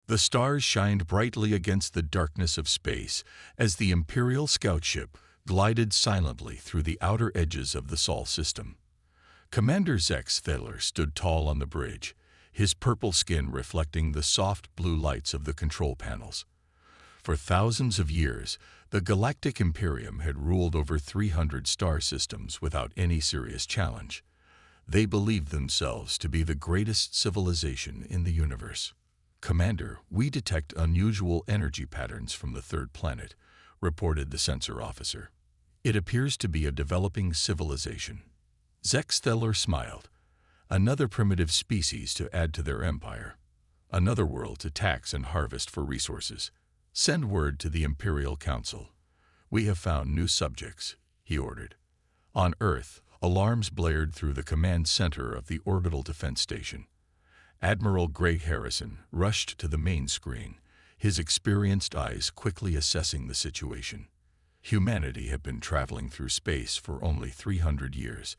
The stars shined brightly against the darkness of space as the Imperial scout ship glided silently through the outer edges of the Sol system. Commander Zex Thaler stood tall on the bridge, his purple skin reflecting the soft blue lights of the control panels. For thousands of years, the Galactic Imperium had ruled over 300 star systems without any serious challenge. They believed themselves to be the greatest civilization in the universe. "Commander, we detect unusual energy patterns from the third planet," reported the sensor officer. "It appears to be a developing civilization." Zex Thaler smiled. Another primitive species to add to their empire. Another world to tax and harvest for resources. "Send word to the Imperial Council. We have found new subjects," he ordered. On Earth, alarms blared through the command center of the Orbital Defense Station. Admiral Greg Harrison rushed to the main screen, his experienced eyes quickly assessing the situation. Humanity had been traveling through space for only 300 years,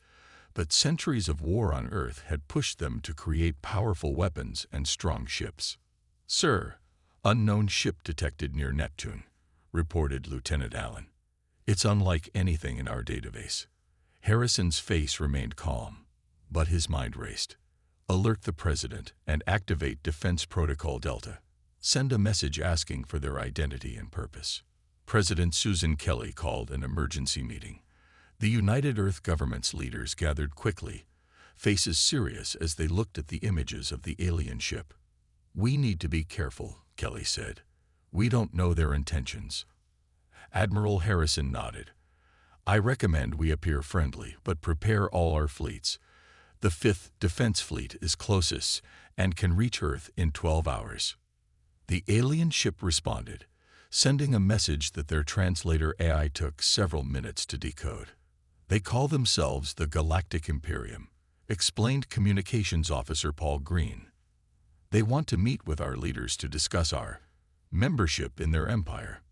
but centuries of war on Earth had pushed them to create powerful weapons and strong ships. "Sir, unknown ship detected near Neptune," reported Lieutenant Allen. "It's unlike anything in our database." Harrison's face remained calm, but his mind raced. "Alert the President and activate Defense Protocol Delta. Send a message asking for their identity and purpose." President Susan Kelly called an emergency meeting. The United Earth government's leaders gathered quickly, faces serious as they looked at the images of the alien ship. "We need to be careful," Kelly said. "We don't know their intentions." Admiral Harrison nodded. "I recommend we appear friendly, but prepare all our fleets. The 5th Defense Fleet is closest and can reach Earth in 12 hours. The alien ship responded, sending a message that their translator AI took several minutes to decode. "They call themselves the Galactic Imperium," explained Communications Officer Paul Green. "They want to meet with our leaders to discuss our membership in their empire."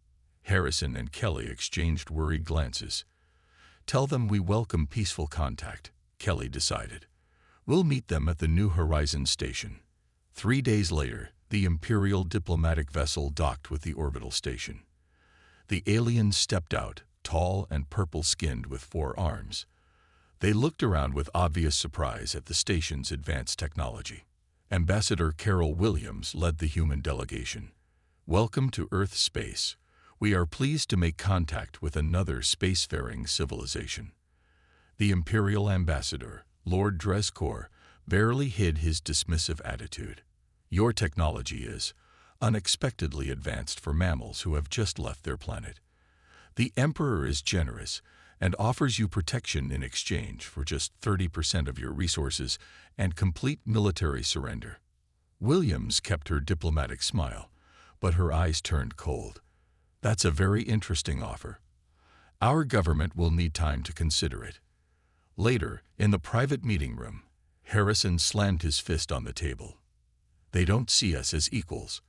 Harrison and Kelly exchanged worried glances. "Tell them we welcome peaceful contact," Kelly decided. "We'll meet them at the New Horizons station." 3 days later, the Imperial diplomatic vessel docked with the orbital station. The aliens stepped out, tall and purple-skinned with 4 arms. They looked around with obvious surprise at the station's advanced technology. Ambassador Carol Williams led the human delegation. "Welcome to Earth space. We are pleased to make contact with another spacefaring civilization." The Imperial ambassador, Lord Drescour, barely hid his dismissive attitude. "Your technology is unexpectedly advanced for mammals who have just left their planet. The Emperor is generous and offers you protection in exchange for just 30% of your resources and complete military surrender." Williams kept her diplomatic smile, but her eyes turned cold. "That's a very interesting offer. Our government will need time to consider it." Later, in the private meeting room, Harrison slammed his fist on the table. "They don't see us as equals.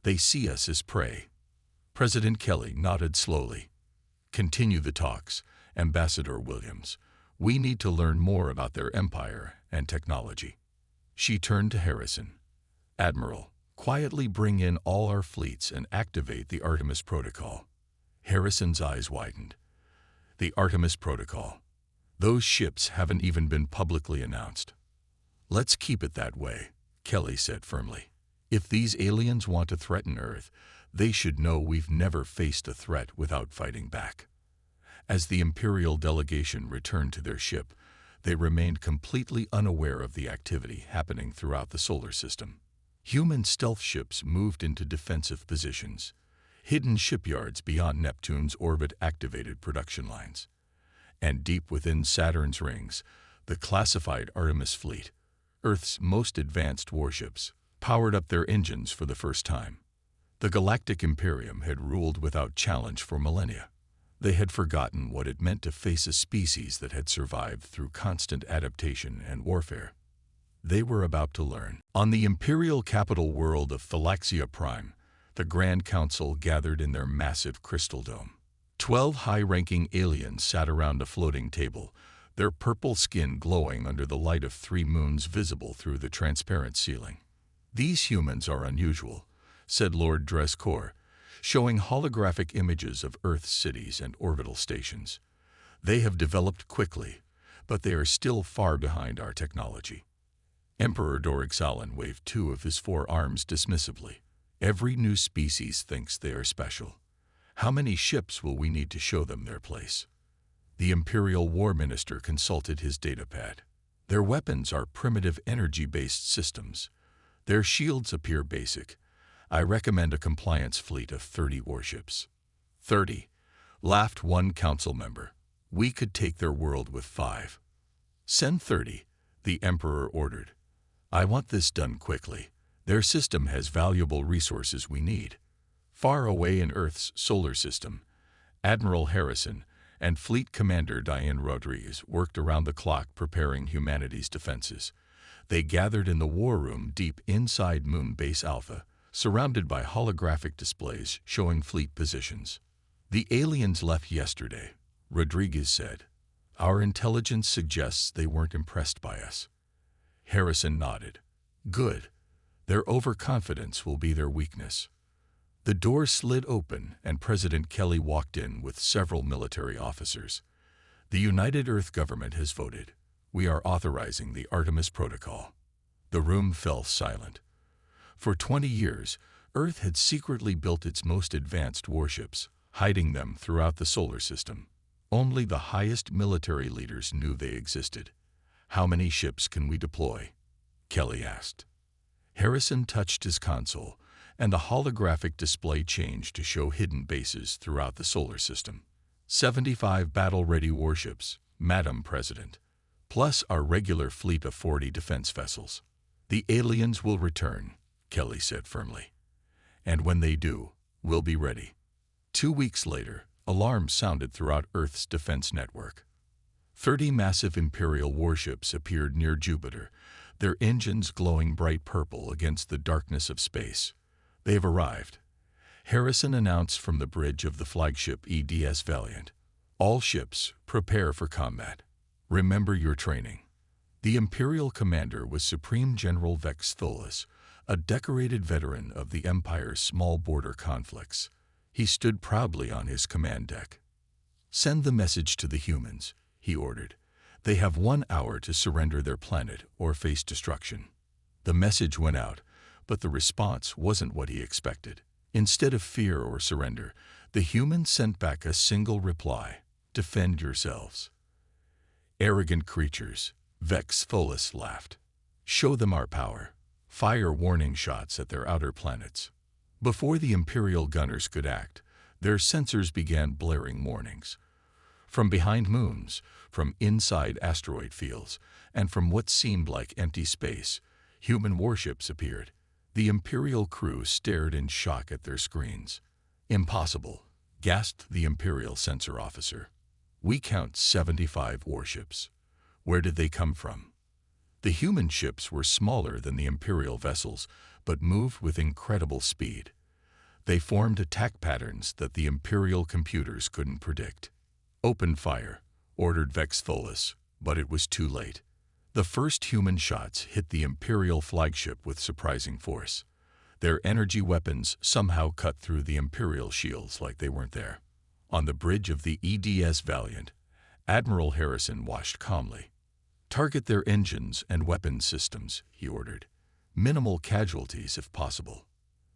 They see us as prey." President Kelly nodded slowly. "Continue the talks, Ambassador Williams. We need to learn more about their empire and technology." She turned to Harrison. "Admiral, quietly bring in all our fleets and activate the Artemis Protocol." Harrison's eyes widened. "The Artemis Protocol. Those ships haven't even been publicly announced." "Let's keep it that way," Kelly said firmly. "If these aliens want to threaten Earth, they should know we've never faced a threat without fighting back." As the Imperial delegation returned to their ship, they remained completely unaware of the activity happening throughout the solar system. Human stealth ships moved into defensive positions. Hidden shipyards beyond Neptune's orbit activated production lines. And deep within Saturn's rings, the classified Artemis fleet, Earth's most advanced warships, powered up their engines for the first time. The Galactic Imperium had ruled without challenge for millennia. They had forgotten what it meant to face a species that had survived through constant adaptation and warfare. They were about to learn. On the imperial capital world of Thalaxia Prime, the Grand Council gathered in their massive crystal dome. 12 high-ranking aliens sat around a floating table, their purple skin glowing under the light of 3 moons visible through the transparent ceiling. "These humans are unusual," said Lord Drescour, showing holographic images of Earth's cities and orbital stations. They have developed quickly, but they are still far behind our technology. Emperor Dorixalan waved two of his 4 arms dismissively. Every new species thinks they are special. How many ships will we need to show them their place? The Imperial War Minister consulted his datapad. Their weapons are primitive energy-based systems. Their shields appear basic. I recommend a compliance fleet of 30 warships. 30, laughed one council member. We could take their world with 5. Send 30, the Emperor ordered. I want this done quickly. Their system has valuable resources we need. Far away in Earth's solar system, Admiral Harrison and Fleet Commander Diane Rodriguez worked around the clock preparing humanity's defenses. They gathered in the war room deep inside Moon Base Alpha, surrounded by holographic displays showing fleet positions. The aliens left yesterday, Rodriguez said. Our intelligence suggests they weren't impressed by us. Harrison nodded. Good. Their overconfidence will be their weakness. The door slid open and President Kelly walked in with several military officers. The United Earth government has voted. We are authorizing the Artemis Protocol. The room fell silent. For 20 years, Earth had secretly built its most advanced warships, hiding them throughout the solar system. Only the highest military leaders knew they existed. How many ships can we deploy? Kelly asked. Harrison touched his console, and the holographic display changed to show hidden bases throughout the solar system. 75 battle-ready warships, Madam President, plus our regular fleet of 40 defense vessels. The aliens will return, Kelly said firmly. And when they do, we'll be ready. 2 weeks later, alarms sounded throughout Earth's defense network. 30 massive Imperial warships appeared near Jupiter, their engines glowing bright purple against the darkness of space. They've arrived. Harrison announced from the bridge of the flagship EDS Valiant. All ships, prepare for combat. Remember your training. The Imperial commander was Supreme General Vex Tholis, a decorated veteran of the Empire's small border conflicts. He stood proudly on his command deck. Send the message to the humans, he ordered. They have 1 hour to surrender their planet or face destruction. The message went out, but the response wasn't what he expected. Instead of fear or surrender, the humans sent back a single reply: defend yourselves. Arrogant creatures, Vex Tholis laughed. Show them our power. Fire warning shots at their outer planets. Before the Imperial gunners could act, their sensors began blaring warnings. From behind moons, from inside asteroid fields, and from what seemed like empty space, human warships appeared. The Imperial crew stared in shock at their screens. Impossible, gasped the Imperial sensor officer. We count 75 warships. Where did they come from? The human ships were smaller than the Imperial vessels, but moved with incredible speed. They formed attack patterns that the Imperial computers couldn't predict. Open fire, ordered Vex Tholis, but it was too late. The first human shots hit the Imperial flagship with surprising force. Their energy weapons somehow cut through the Imperial shields like they weren't there. On the bridge of the EDS Valiant, Admiral Harrison watched calmly. Target their engines and weapons systems, he ordered. Minimal casualties if possible.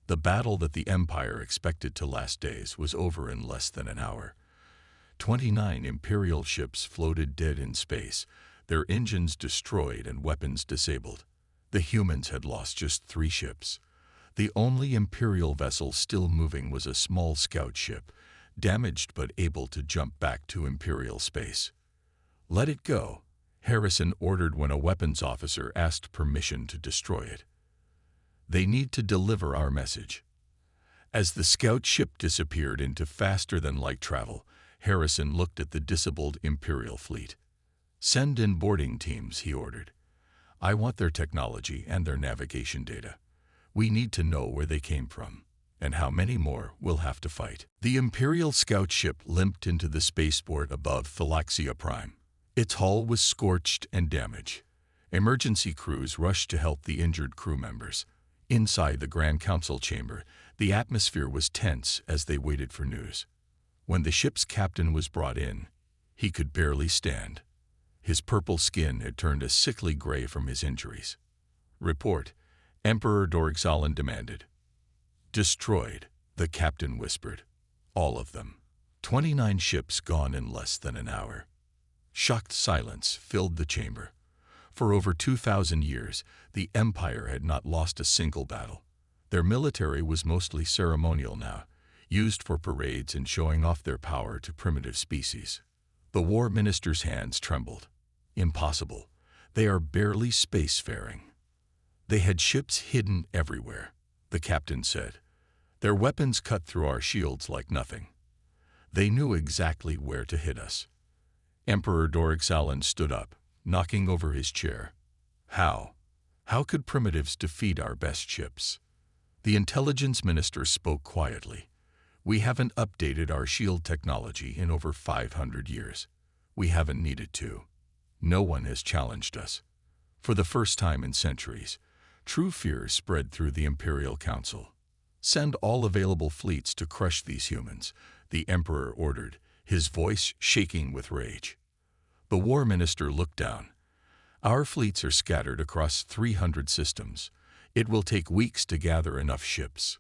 The battle that the Empire expected to last days was over in less than an hour. 29 Imperial ships floated dead in space, their engines destroyed and weapons disabled. The humans had lost just 3 ships. The only Imperial vessel still moving was a small scout ship, damaged but able to jump back to Imperial space. Let it go, Harrison ordered when a weapons officer asked permission to destroy it. They need to deliver our message. As the scout ship disappeared into faster-than-light travel, Harrison looked at the disabled Imperial fleet. Send in boarding teams, he ordered. I want their technology and their navigation data. We need to know where they came from, and how many more we'll have to fight. The Imperial scout ship limped into the spaceport above Thalaxia Prime. Its hull was scorched and damaged. Emergency crews rushed to help the injured crew members. Inside the Grand Council chamber, The atmosphere was tense as they waited for news. When the ship's captain was brought in, he could barely stand. His purple skin had turned a sickly gray from his injuries. "Report," Emperor Dorgsalan demanded. "Destroyed," the captain whispered. "All of them. 29 ships gone in less than an hour." Shocked silence filled the chamber. For over 2,000 years, the Empire had not lost a single battle. Their military was mostly ceremonial now, used for parades and showing off their power to primitive species. The war minister's hands trembled. Impossible. They are barely spacefaring. They had ships hidden everywhere, the captain said. Their weapons cut through our shields like nothing. They knew exactly where to hit us. Emperor Dorgsalan stood up, knocking over his chair. How? How could primitives defeat our best ships? The intelligence minister spoke quietly. We haven't updated our shield technology in over 500 years. We haven't needed to. No one has challenged us. For the first time in centuries, true fear spread through the Imperial Council. Send all available fleets to crush these humans, the Emperor ordered, his voice shaking with rage. The war minister looked down. Our fleets are scattered across 300 systems. It will take weeks to gather enough ships.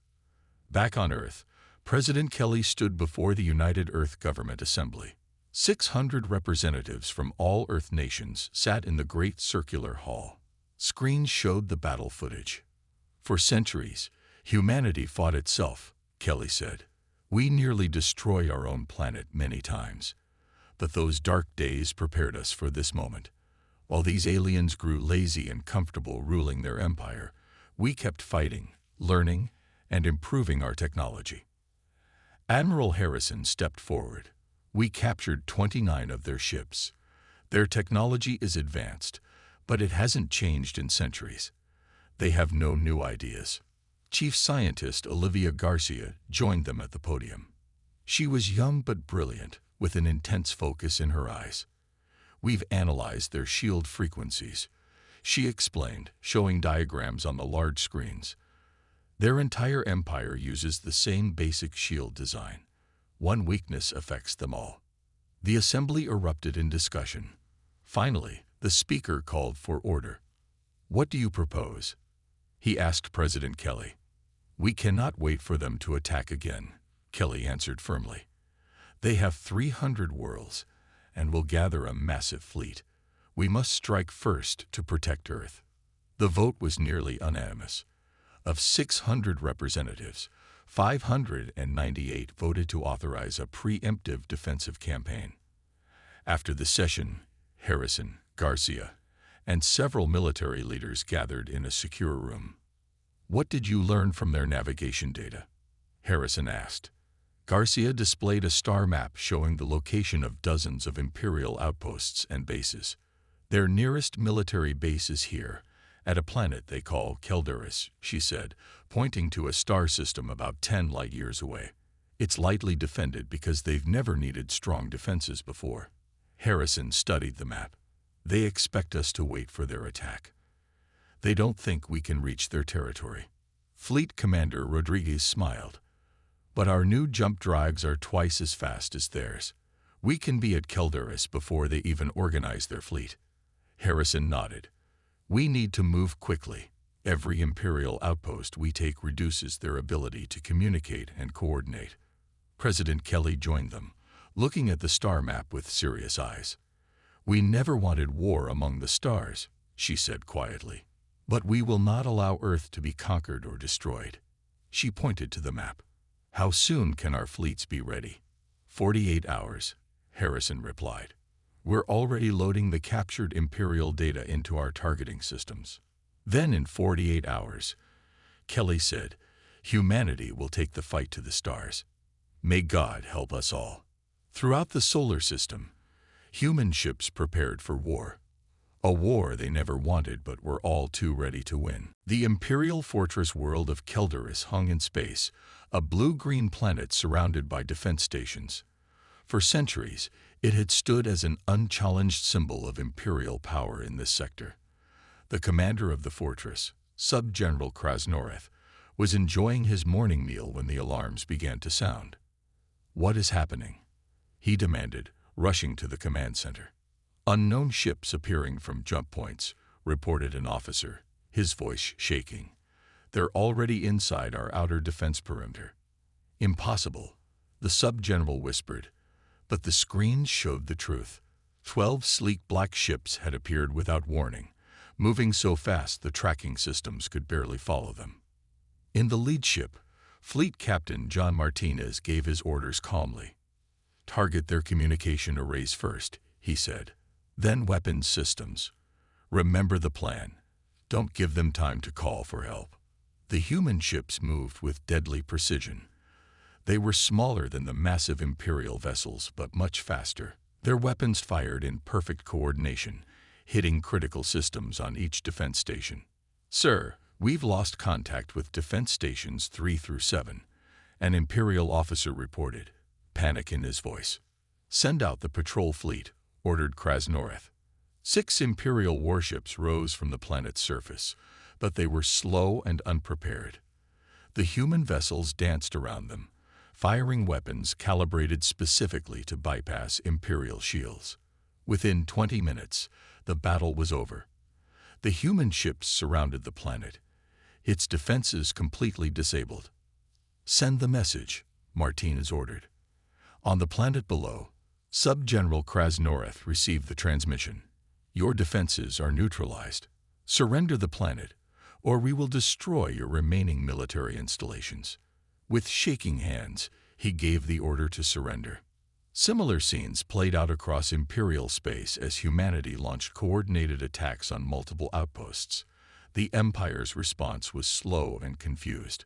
Back on Earth, President Kelly stood before the United Earth Government Assembly. 600 representatives from all Earth nations sat in the great circular hall. Screens showed the battle footage. For centuries, humanity fought itself, Kelly said. We nearly destroyed our own planet many times. But those dark days prepared us for this moment. While these aliens grew lazy and comfortable ruling their empire, we kept fighting, learning, and improving our technology. Admiral Harrison stepped forward. We captured 29 of their ships. Their technology is advanced, but it hasn't changed in centuries. They have no new ideas. Chief Scientist Olivia Garcia joined them at the podium. She was young but brilliant, with an intense focus in her eyes. We've analyzed their shield frequencies, she explained, showing diagrams on the large screens. Their entire empire uses the same basic shield design. One weakness affects them all. The assembly erupted in discussion. Finally, the speaker called for order. What do you propose? He asked President Kelly. We cannot wait for them to attack again, Kelly answered firmly. They have 300 worlds and will gather a massive fleet. We must strike first to protect Earth. The vote was nearly unanimous. Of 600 representatives, 598 voted to authorize a preemptive defensive campaign. After the session, Harrison, Garcia, and several military leaders gathered in a secure room. What did you learn from their navigation data? Harrison asked. Garcia displayed a star map showing the location of dozens of Imperial outposts and bases. Their nearest military base is here, at a planet they call Kelduris, she said, pointing to a star system about 10 light-years away. It's lightly defended because they've never needed strong defenses before. Harrison studied the map. They expect us to wait for their attack. They don't think we can reach their territory. Fleet Commander Rodriguez smiled. But our new jump drives are twice as fast as theirs. We can be at Kelduris before they even organize their fleet. Harrison nodded. We need to move quickly. Every Imperial outpost we take reduces their ability to communicate and coordinate. President Kelly joined them, looking at the star map with serious eyes. We never wanted war among the stars, she said quietly. But we will not allow Earth to be conquered or destroyed. She pointed to the map. How soon can our fleets be ready? 48 hours, Harrison replied. We're already loading the captured Imperial data into our targeting systems. Then in 48 hours, Kelly said, humanity will take the fight to the stars. May God help us all. Throughout the solar system, human ships prepared for war. A war they never wanted but were all too ready to win. The Imperial fortress world of Kelduris hung in space, a blue-green planet surrounded by defense stations. For centuries, it had stood as an unchallenged symbol of Imperial power in this sector. The commander of the fortress, Sub-General Krasnoreth, was enjoying his morning meal when the alarms began to sound. "What is happening?" he demanded, rushing to the command center. "Unknown ships appearing from jump points," reported an officer, his voice shaking. "They're already inside our outer defense perimeter." "Impossible," the sub-general whispered, but the screens showed the truth. 12 sleek black ships had appeared without warning, moving so fast the tracking systems could barely follow them. In the lead ship, Fleet Captain John Martinez gave his orders calmly. "Target their communication arrays first," he said. "Then weapons systems. Remember the plan. Don't give them time to call for help." The human ships moved with deadly precision. They were smaller than the massive Imperial vessels, but much faster. Their weapons fired in perfect coordination, hitting critical systems on each defense station. "Sir, we've lost contact with defense stations 3 through 7, an Imperial officer reported, panic in his voice. "Send out the patrol fleet," ordered Krasnoreth. 6 Imperial warships rose from the planet's surface, but they were slow and unprepared. The human vessels danced around them, firing weapons calibrated specifically to bypass Imperial shields. Within 20 minutes, the battle was over. The human ships surrounded the planet, its defenses completely disabled. "Send the message," Martinez ordered. On the planet below, Sub-General Krasnoreth received the transmission. "Your defenses are neutralized. Surrender the planet, or we will destroy your remaining military installations." With shaking hands, he gave the order to surrender. Similar scenes played out across Imperial space as humanity launched coordinated attacks on multiple outposts. The Empire's response was slow and confused.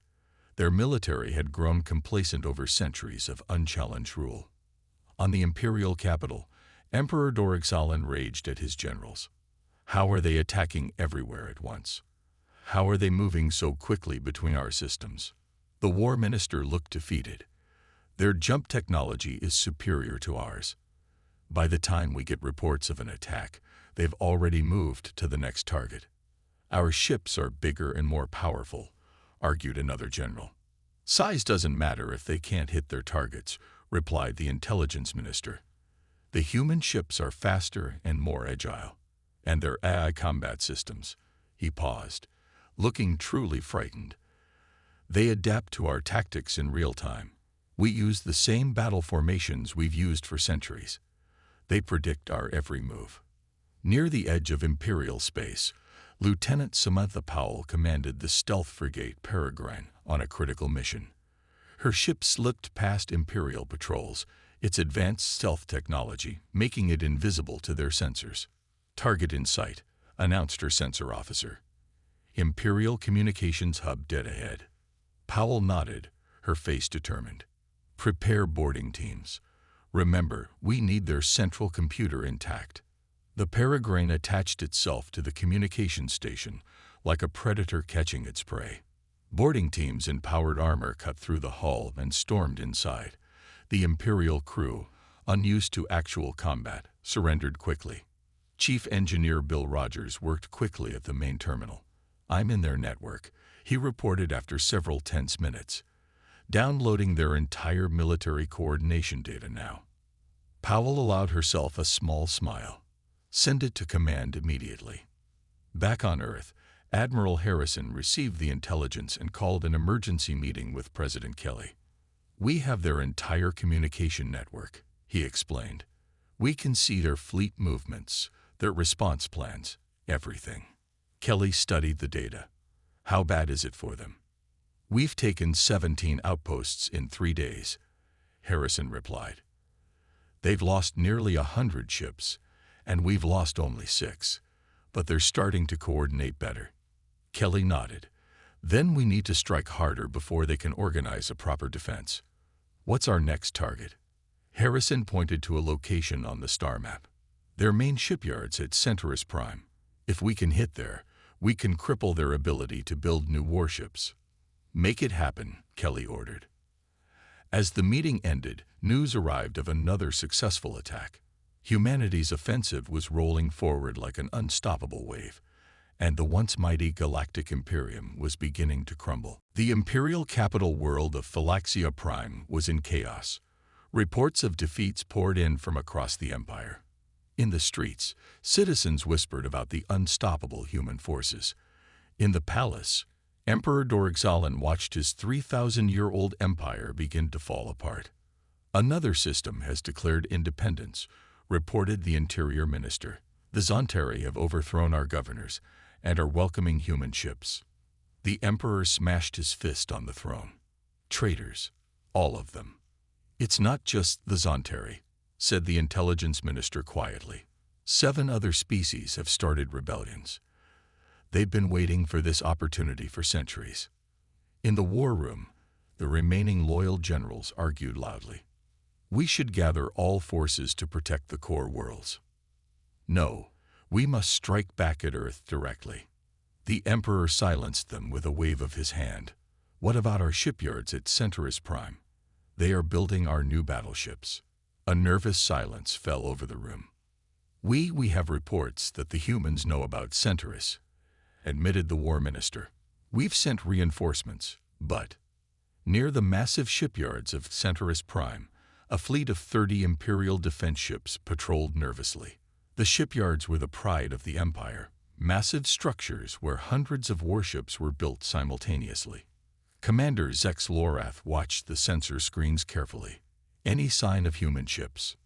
Their military had grown complacent over centuries of unchallenged rule. On the Imperial capital, Emperor Dorixalan raged at his generals. "How are they attacking everywhere at once? How are they moving so quickly between our systems?" The war minister looked defeated. "Their jump technology is superior to ours. By the time we get reports of an attack, they've already moved to the next target. Our ships are bigger and more powerful," argued another general. "Size doesn't matter if they can't hit their targets," replied the intelligence minister. "The human ships are faster and more agile. And their AI combat systems." He paused, looking truly frightened. "They adapt to our tactics in real time. We use the same battle formations we've used for centuries. They predict our every move." Near the edge of Imperial space, Lieutenant Samantha Powell commanded the stealth frigate Peregrine on a critical mission. Her ship slipped past Imperial patrols, its advanced stealth technology making it invisible to their sensors. "Target in sight," announced her sensor officer. "Imperial communications hub dead ahead." Powell nodded, her face determined. "Prepare boarding teams. Remember, we need their central computer intact." The Peregrine attached itself to the communication station like a predator catching its prey. Boarding teams in powered armor cut through the hull and stormed inside. The Imperial crew, unused to actual combat, surrendered quickly. Chief Engineer Bill Rogers worked quickly at the main terminal. "I'm in their network," he reported after several tense minutes. "Downloading their entire military coordination data now." Powell allowed herself a small smile. "Send it to command immediately." Back on Earth, Admiral Harrison received the intelligence and called an emergency meeting with President Kelly. "We have their entire communication network," he explained. "We can see their fleet movements, their response plans, everything." Kelly studied the data. "How bad is it for them?" "We've taken 17 outposts in 3 days," Harrison replied. "They've lost nearly 100 ships, and we've lost only 6, but they're starting to coordinate better." Kelly nodded. "Then we need to strike harder before they can organize a proper defense." "What's our next target?" Harrison pointed to a location on the star map. "Their main shipyards at Centaurus Prime. If we can hit there, we can cripple their ability to build new warships." "Make it happen," Kelly ordered. As the meeting ended, news arrived of another successful attack. Humanity's offensive was rolling forward like an unstoppable wave. and the once mighty Galactic Imperium was beginning to crumble. The imperial capital world of Phalaxia Prime was in chaos. Reports of defeats poured in from across the Empire. In the streets, citizens whispered about the unstoppable human forces. In the palace, Emperor Dorixalan watched his 3,000-year-old empire begin to fall apart. Another system has declared independence, reported the Interior Minister. The Zontari have overthrown our governors and are welcoming human ships. The Emperor smashed his fist on the throne. Traitors, all of them. It's not just the Zontari, said the Intelligence Minister quietly. 7 other species have started rebellions. They've been waiting for this opportunity for centuries. In the war room, the remaining loyal generals argued loudly. We should gather all forces to protect the core worlds. No, we must strike back at Earth directly. The Emperor silenced them with a wave of his hand. What about our shipyards at Centaurus Prime? They are building our new battleships. A nervous silence fell over the room. We have reports that the humans know about Centaurus, admitted the War Minister. We've sent reinforcements, but near the massive shipyards of Centaurus Prime, a fleet of 30 Imperial defense ships patrolled nervously. The shipyards were the pride of the Empire, massive structures where hundreds of warships were built simultaneously. Commander Zex Lorath watched the sensor screens carefully. Any sign of human ships?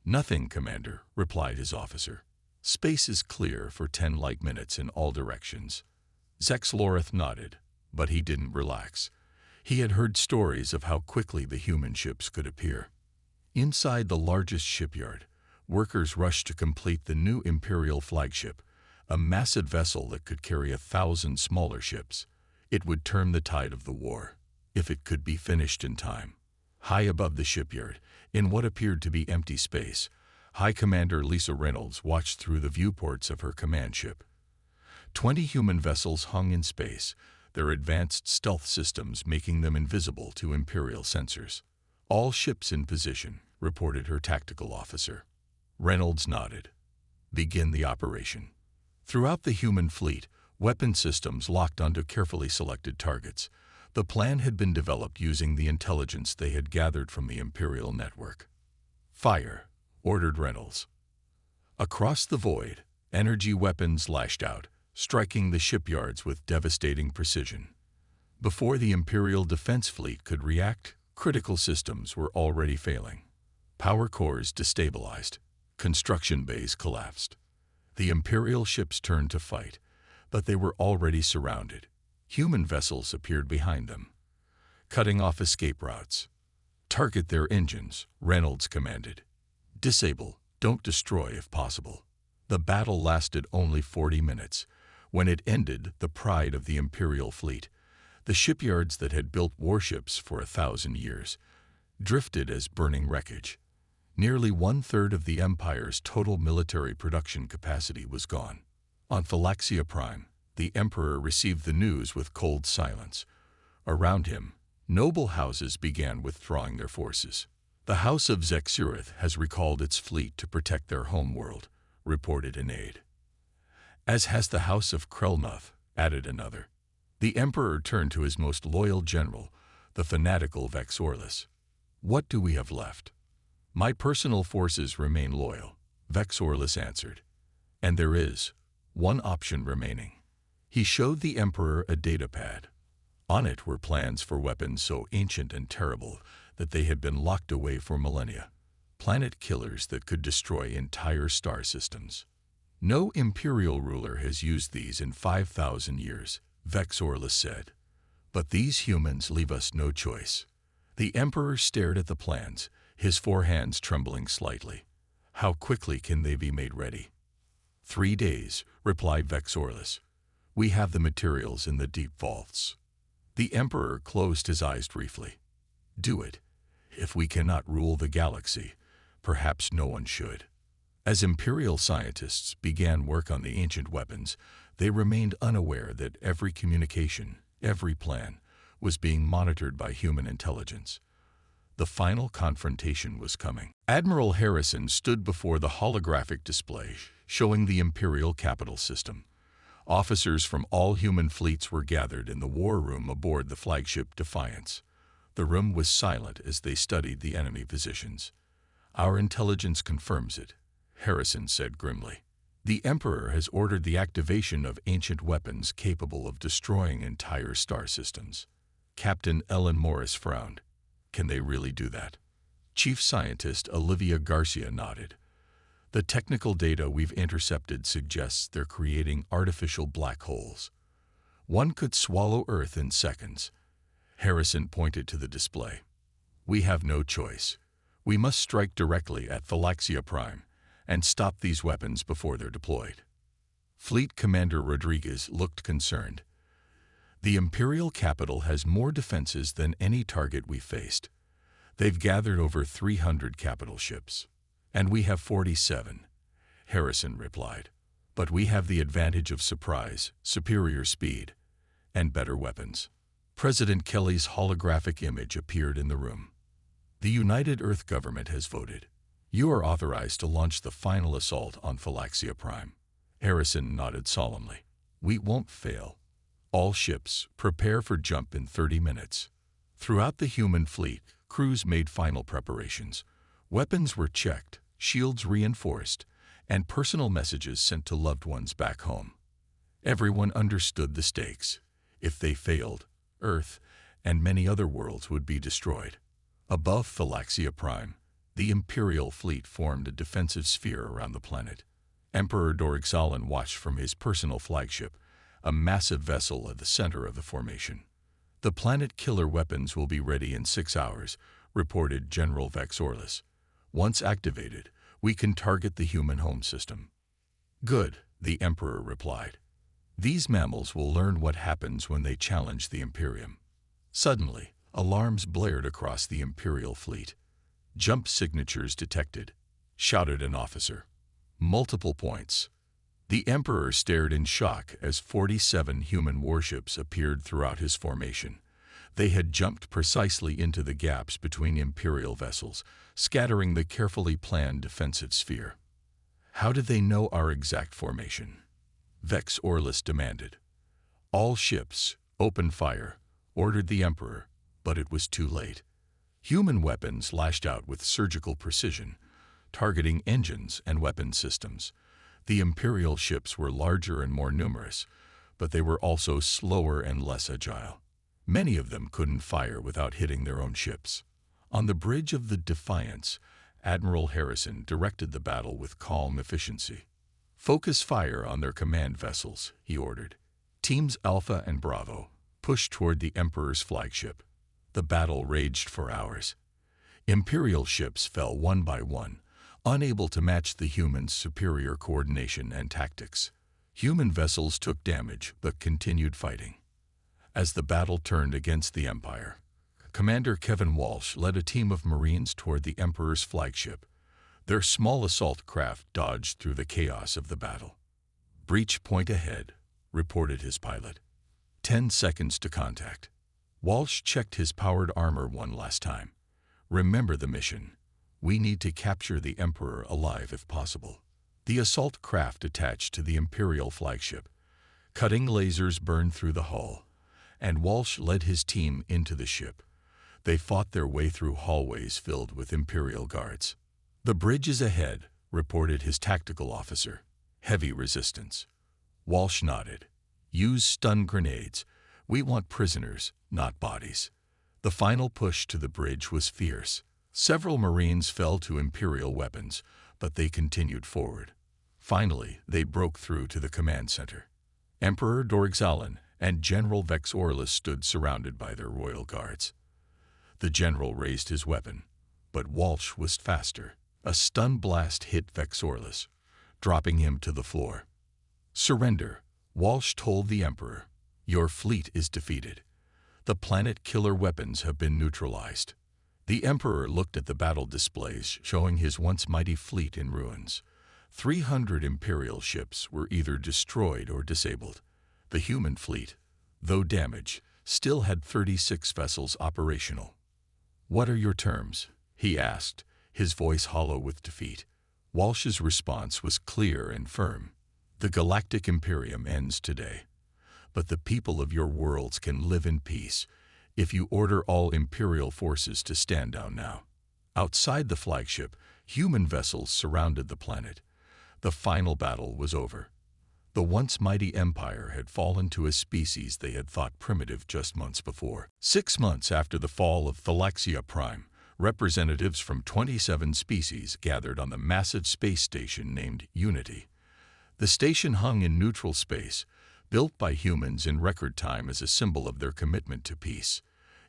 Nothing, Commander, replied his officer. Space is clear for 10 light minutes in all directions. Zex Lorath nodded, but he didn't relax. He had heard stories of how quickly the human ships could appear. Inside the largest shipyard, workers rushed to complete the new Imperial flagship, a massive vessel that could carry 1,000 smaller ships. It would turn the tide of the war, if it could be finished in time. High above the shipyard, in what appeared to be empty space, High Commander Lisa Reynolds watched through the viewports of her command ship. 20 human vessels hung in space, their advanced stealth systems making them invisible to Imperial sensors. All ships in position, reported her tactical officer. Reynolds nodded. Begin the operation. Throughout the human fleet, weapon systems locked onto carefully selected targets. The plan had been developed using the intelligence they had gathered from the Imperial network. Fire, ordered Reynolds. Across the void, energy weapons lashed out, striking the shipyards with devastating precision. Before the Imperial defense fleet could react, critical systems were already failing. Power cores destabilized. Construction bays collapsed. The Imperial ships turned to fight, but they were already surrounded. Human vessels appeared behind them, cutting off escape routes. Target their engines, Reynolds commanded. Disable, don't destroy if possible. The battle lasted only 40 minutes. When it ended, the pride of the Imperial fleet, the shipyards that had built warships for 1,000 years, drifted as burning wreckage. Nearly 1/3 of the Empire's total military production capacity was gone. On Phalaxia Prime, the Emperor received the news with cold silence. Around him, noble houses began withdrawing their forces. The House of Zexurith has recalled its fleet to protect their homeworld, reported an aide. As has the House of Krelnuth, added another. The Emperor turned to his most loyal general, the fanatical Vexorlis. What do we have left? My personal forces remain loyal, Vexorlis answered. And there is one option remaining. He showed the Emperor a datapad. On it were plans for weapons so ancient and terrible that they had been locked away for millennia. Planet killers that could destroy entire star systems. No Imperial ruler has used these in 5,000 years, Vexorlis said. But these humans leave us no choice. The Emperor stared at the plans, his 4 hands trembling slightly. How quickly can they be made ready? 3 days, replied Vexorlis. We have the materials in the deep vaults. The Emperor closed his eyes briefly. Do it. If we cannot rule the galaxy, perhaps no one should. As Imperial scientists began work on the ancient weapons, they remained unaware that every communication, every plan, was being monitored by human intelligence. The final confrontation was coming. Admiral Harrison stood before the holographic display showing the Imperial capital system. Officers from all human fleets were gathered in the war room aboard the flagship Defiance. The room was silent as they studied the enemy positions. "Our intelligence confirms it," Harrison said grimly. "The Emperor has ordered the activation of ancient weapons capable of destroying entire star systems." Captain Ellen Morris frowned. "Can they really do that?" Chief Scientist Olivia Garcia nodded. "The technical data we've intercepted suggests they're creating artificial black holes. One could swallow Earth in seconds." Harrison pointed to the display. "We have no choice. We must strike directly at Thalaxia Prime and stop these weapons before they're deployed." Fleet Commander Rodriguez looked concerned. "The Imperial capital has more defenses than any target we faced. They've gathered over 300 capital ships. And we have 47, Harrison replied. "But we have the advantage of surprise, superior speed, and better weapons." President Kelly's holographic image appeared in the room. "The United Earth government has voted. You are authorized to launch the final assault on Thalaxia Prime." Harrison nodded solemnly. "We won't fail. All ships, prepare for jump in 30 minutes." Throughout the human fleet, crews made final preparations. Weapons were checked, shields reinforced, and personal messages sent to loved ones back home. Everyone understood the stakes. If they failed, Earth and many other worlds would be destroyed. Above Thalaxia Prime, the Imperial fleet formed a defensive sphere around the planet. Emperor Dorixalan watched from his personal flagship, a massive vessel at the center of the formation. "The planet killer weapons will be ready in 6 hours," reported General Vex Orlis. "Once activated, we can target the human home system." "Good," the Emperor replied. "These mammals will learn what happens when they challenge the Imperium." Suddenly, alarms blared across the Imperial fleet. "Jump signatures detected," shouted an officer. "Multiple points." The Emperor stared in shock as 47 human warships appeared throughout his formation. They had jumped precisely into the gaps between Imperial vessels, scattering the carefully planned defensive sphere. "How did they know our exact formation?" Vex Orlis demanded. "All ships, open fire," ordered the Emperor, but it was too late. Human weapons lashed out with surgical precision, targeting engines and weapon systems. The Imperial ships were larger and more numerous, but they were also slower and less agile. Many of them couldn't fire without hitting their own ships. On the bridge of the Defiance, Admiral Harrison directed the battle with calm efficiency. "Focus fire on their command vessels," he ordered. Teams Alpha and Bravo pushed toward the Emperor's flagship. The battle raged for hours. Imperial ships fell one by one, unable to match the humans' superior coordination and tactics. Human vessels took damage but continued fighting. As the battle turned against the Empire, Commander Kevin Walsh led a team of Marines toward the Emperor's flagship. Their small assault craft dodged through the chaos of the battle. "Breach point ahead," reported his pilot. 10 seconds to contact. Walsh checked his powered armor one last time. "Remember the mission. We need to capture the Emperor alive if possible." The assault craft attached to the Imperial flagship. Cutting lasers burned through the hull, and Walsh led his team into the ship. They fought their way through hallways filled with Imperial guards. "The bridge is ahead," reported his tactical officer. "Heavy resistance." Walsh nodded. "Use stun grenades. We want prisoners, not bodies." The final push to the bridge was fierce. Several Marines fell to Imperial weapons, but they continued forward. Finally, they broke through to the command center. Emperor Dorixalan and General Vex Orlis stood surrounded by their royal guards. The general raised his weapon, but Walsh was faster. A stun blast hit Vex Orlis, dropping him to the floor. "Surrender," Walsh told the Emperor. "Your fleet is defeated. The planet killer weapons have been neutralized." The Emperor looked at the battle displays showing his once mighty fleet in ruins. 300 Imperial ships were either destroyed or disabled. The human fleet, though damaged, still had 36 vessels operational. "What are your terms?" he asked, his voice hollow with defeat. Walsh's response was clear and firm. The Galactic Imperium ends today, but the people of your worlds can live in peace if you order all Imperial forces to stand down now. Outside the flagship, human vessels surrounded the planet. The final battle was over. The once mighty empire had fallen to a species they had thought primitive just months before. 6 months after the fall of Thalaxia Prime, representatives from 27 species gathered on the massive space station named Unity. The station hung in neutral space, built by humans in record time as a symbol of their commitment to peace.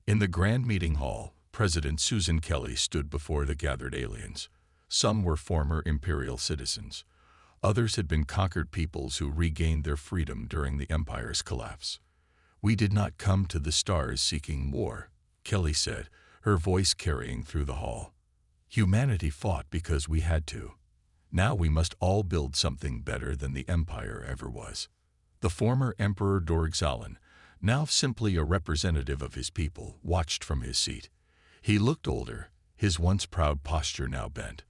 In the grand meeting hall, President Susan Kelly stood before the gathered aliens. Some were former Imperial citizens. Others had been conquered peoples who regained their freedom during the Empire's collapse. "We did not come to the stars seeking war," Kelly said, her voice carrying through the hall. "Humanity fought because we had to. Now we must all build something better than the Empire ever was." The former Emperor Dorgzalan, now simply a representative of his people, watched from his seat. He looked older, his once proud posture now bent.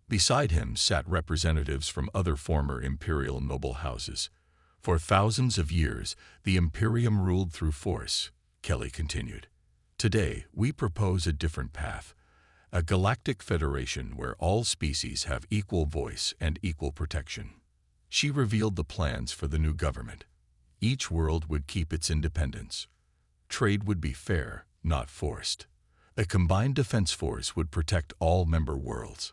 Beside him sat representatives from other former imperial noble houses. "For thousands of years, the Imperium ruled through force," Kelly continued. "Today, we propose a different path, a galactic federation where all species have equal voice and equal protection." She revealed the plans for the new government. Each world would keep its independence. Trade would be fair, not forced. A combined defense force would protect all member worlds.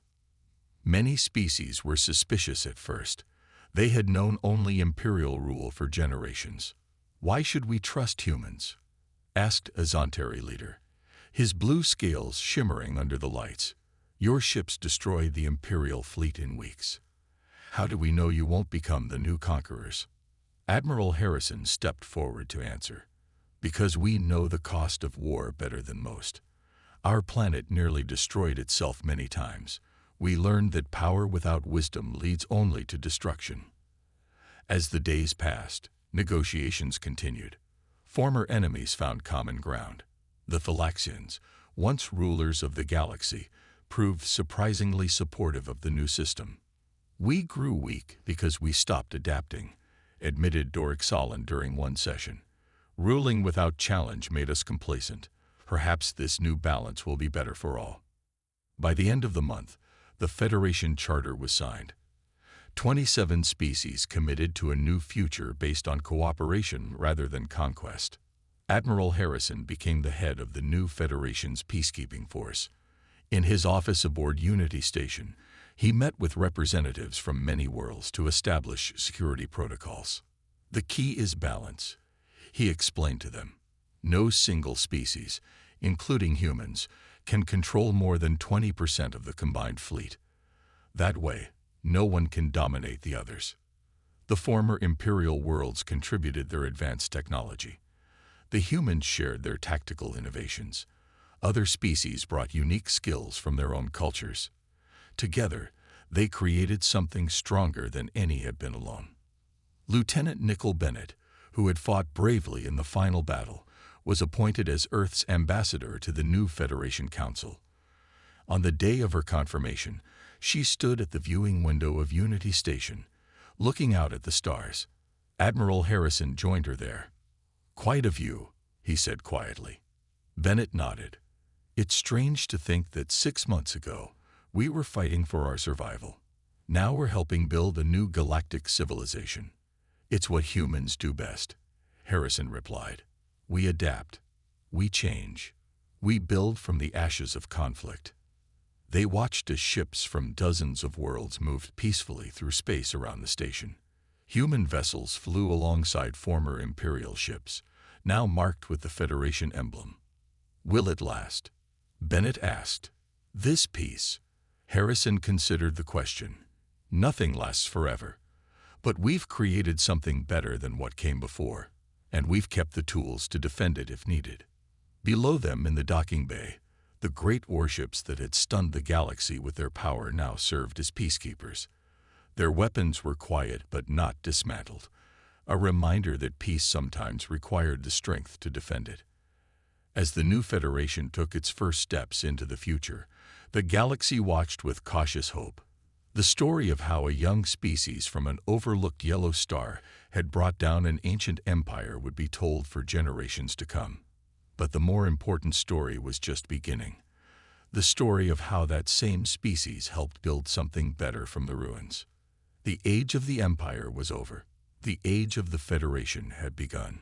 Many species were suspicious at first. They had known only imperial rule for generations. "Why should we trust humans?" asked a Zonteri leader, his blue scales shimmering under the lights. "Your ships destroyed the imperial fleet in weeks. How do we know you won't become the new conquerors?" Admiral Harrison stepped forward to answer. "Because we know the cost of war better than most. Our planet nearly destroyed itself many times. We learned that power without wisdom leads only to destruction." As the days passed, negotiations continued. Former enemies found common ground. The Thalaxians, once rulers of the galaxy, proved surprisingly supportive of the new system. "We grew weak because we stopped adapting," admitted Dorgzalan during one session. "Ruling without challenge made us complacent. Perhaps this new balance will be better for all." By the end of the month, the Federation Charter was signed. 27 species committed to a new future based on cooperation rather than conquest. Admiral Harrison became the head of the new Federation's peacekeeping force. In his office aboard Unity Station, he met with representatives from many worlds to establish security protocols. "The key is balance," he explained to them. "No single species, including humans, can control more than 20% of the combined fleet. That way, no one can dominate the others." The former imperial worlds contributed their advanced technology. The humans shared their tactical innovations. Other species brought unique skills from their own cultures. Together, they created something stronger than any had been alone. Lieutenant Nickel Bennett, who had fought bravely in the final battle, was appointed as Earth's ambassador to the new Federation Council. On the day of her confirmation, she stood at the viewing window of Unity Station, looking out at the stars. Admiral Harrison joined her there. "Quite a view," he said quietly. Bennett nodded. "It's strange to think that 6 months ago, we were fighting for our survival. Now we're helping build a new galactic civilization. It's what humans do best," Harrison replied. "We adapt. We change. We build from the ashes of conflict." They watched as ships from dozens of worlds moved peacefully through space around the station. Human vessels flew alongside former Imperial ships, now marked with the Federation emblem. "Will it last?" Bennett asked. "This peace?" Harrison considered the question. "Nothing lasts forever. But we've created something better than what came before, and we've kept the tools to defend it if needed." Below them in the docking bay, the great warships that had stunned the galaxy with their power now served as peacekeepers. Their weapons were quiet but not dismantled, a reminder that peace sometimes required the strength to defend it. As the new Federation took its first steps into the future, the galaxy watched with cautious hope. The story of how a young species from an overlooked yellow star had brought down an ancient empire would be told for generations to come. But the more important story was just beginning. The story of how that same species helped build something better from the ruins. The age of the empire was over. The age of the Federation had begun.